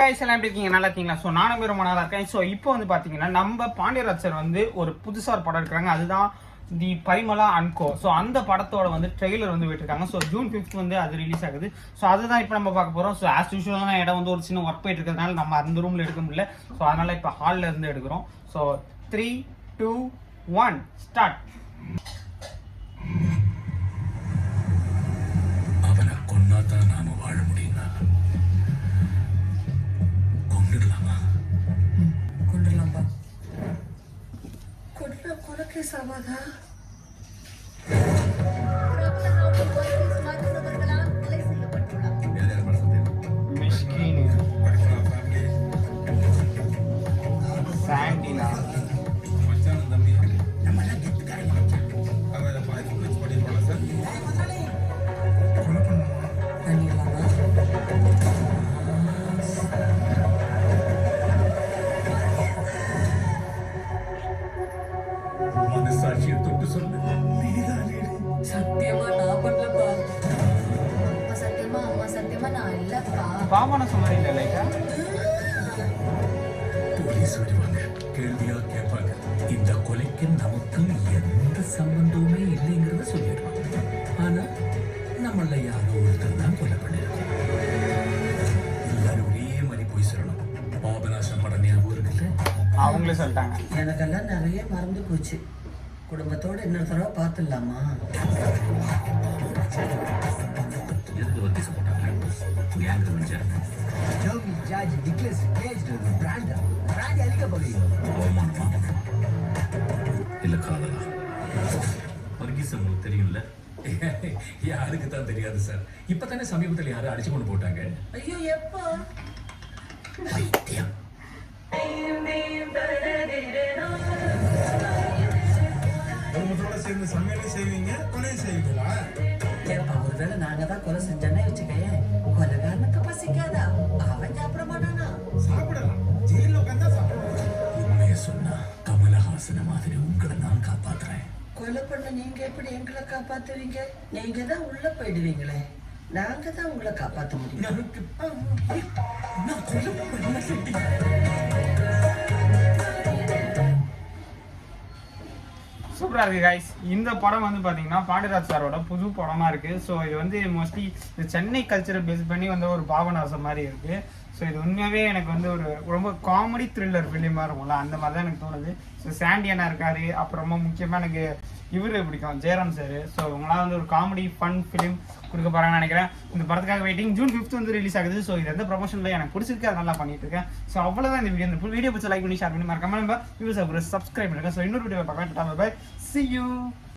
எல்லாம் எப்படி இருக்கீங்க? நல்லா இருக்கீங்களா? ஸோ நானும் ரொம்ப நல்லா இருக்கேன். ஸோ இப்போ வந்து பார்த்தீங்கன்னா நம்ம பாண்டியராஜ் சார் வந்து ஒரு புதுசாக ஒரு படம் எடுக்கிறாங்க. அதுதான் தி பரிமளா அண்ட் கோ. ஸோ அந்த படத்தோட வந்து ட்ரெய்லர் வந்து விட்டுருக்காங்க. ஸோ ஜூன் 5th வந்து அது ரிலீஸ் ஆகுது. ஸோ அதுதான் இப்போ நம்ம பார்க்க போகிறோம். ஸோ ஆஸ் யூஷுவலான இடம் வந்து ஒரு சின்ன ஒர்க் போயிட்டு இருக்கிறதுனால நம்ம அந்த ரூமில் எடுக்க முடியல. ஸோ அதனால் இப்போ ஹாலில் இருந்து எடுக்கிறோம். So 3, 2, 1 start. அவனை கொன்னாதான் நாம வாழ முடியும்னா கொண்டுடலாமா? கொண்டுடலாம்பா. கொல்ல கொலைக்கே சமாதா. மிஷ்கின் சாண்டினா மனசாட்சியை தொட்டு சொல்லு. சத்தியமா நான் பண்ணலப்பா. சத்தியமா நான் இல்லப்பா. பாவன சொன்னாரி இல்லை லைட்டா போலீஸ் வருவாங்க, கேள்வியா கேட்பாங்க. இந்த கொலைக்கு நமக்கும் எந்த சம்பந்தமுமே இல்லைங்கிறத சொல்லிடுவாங்க. ஆனா நம்மள யாரோ ஒருத்தர் தான் கொலை பண்ணிருக்கோம். எல்லாரும் ஒரே மாதிரி போய் சொல்லணும். பாபநாசம் படம் ஞாபகம் இருக்குல்ல? அவங்களே சொல்லிட்டாங்க. எனக்கெல்லாம் நிறைய மறந்து போச்சு. குடும்பத்தோட இன்னொரு தடவை பார்த்துடலாமா? எதுக்கு வத்தி போட்டாங்க? கேங்கு வந்தாங்க. அவமானமா இல்ல காதலா? வர்கீஸ் உங்களுக்கு தெரியும்ல? யாருக்கு தான் தெரியாது சார். இப்பதானே சமீபத்தில் யாரும் அடிச்சு கொண்டு போட்டாங்க. ஐயோ எப்போ? பைத்தியம். குடும்பத்தோட சேர்ந்து சமையலும் செய்வீங்க, கொலையும் செய்வீங்களா? ஏப்பா, ஒருவேளை நாங்க தான் கொலை செஞ்சோன்னே வச்சுக்கேன், கொலைகாரனுக்கு பசிக்காதா? அவன் சாப்பிட மாட்டானா? சாப்பிடலாம், ஜெயில உட்காந்தா சாப்பிடலாம். உண்மையை சொன்னா கமலஹாசன மாதிரி உங்களை நான் காப்பாத்துறேன். கொலை பண்ண நீங்க எப்படி எங்களை காப்பாத்துவீங்க? நீங்க தான் உள்ள போயிடுவீங்களே. நாங்க தான் உங்களை காப்பாத்த முடியும். நான் கொலை பண்ணல. சூப்பராக இருக்குது கைஸ். இந்த படம் வந்து பார்த்தீங்கன்னா பாண்டியராஜ் சாரோட புது படமாக இருக்குது. ஸோ இது வந்து மோஸ்ட்லி இந்த சென்னை கல்ச்சரை பேஸ் பண்ணி வந்து ஒரு பாவனாசம் மாதிரி இருக்குது. ஸோ இது உண்மையாகவே எனக்கு வந்து ஒரு ரொம்ப காமெடி த்ரில்லர் ஃபிலிமாக இருக்கும்ல, அந்த மாதிரி தான் எனக்கு தோணுது. ஸோ சாண்டியனா இருக்காரு. அப்புறமா முக்கியமாக எனக்கு இவர் பிடிக்கும், ஜெயராம் சார். ஸோ இவங்களாம் வந்து ஒரு காமெடி ஃபன் ஃபிலிம் கொடுக்க போகிறாங்கன்னு நினைக்கிறேன். இந்த படத்துக்காக வெயிட்டிங். ஜூன் 5th வந்து ரிலீஸ் ஆகுது. ஸோ இது எந்த ப்ரொமோஷனில் எனக்கு பிடிச்சிருக்கு, அதனால பண்ணிட்டு இருக்கேன். ஸோ அவ்வளோதான் இந்த வீடியோ. இந்த வீடியோ பிடிச்ச லைக் பண்ணி ஷேர் பண்ணி மறக்காம நம்ம சப்ஸ்கிரைப் பண்ணுங்க. ஸோ இன்னொரு வீடியோ பார்க்கலாம். பை. See you.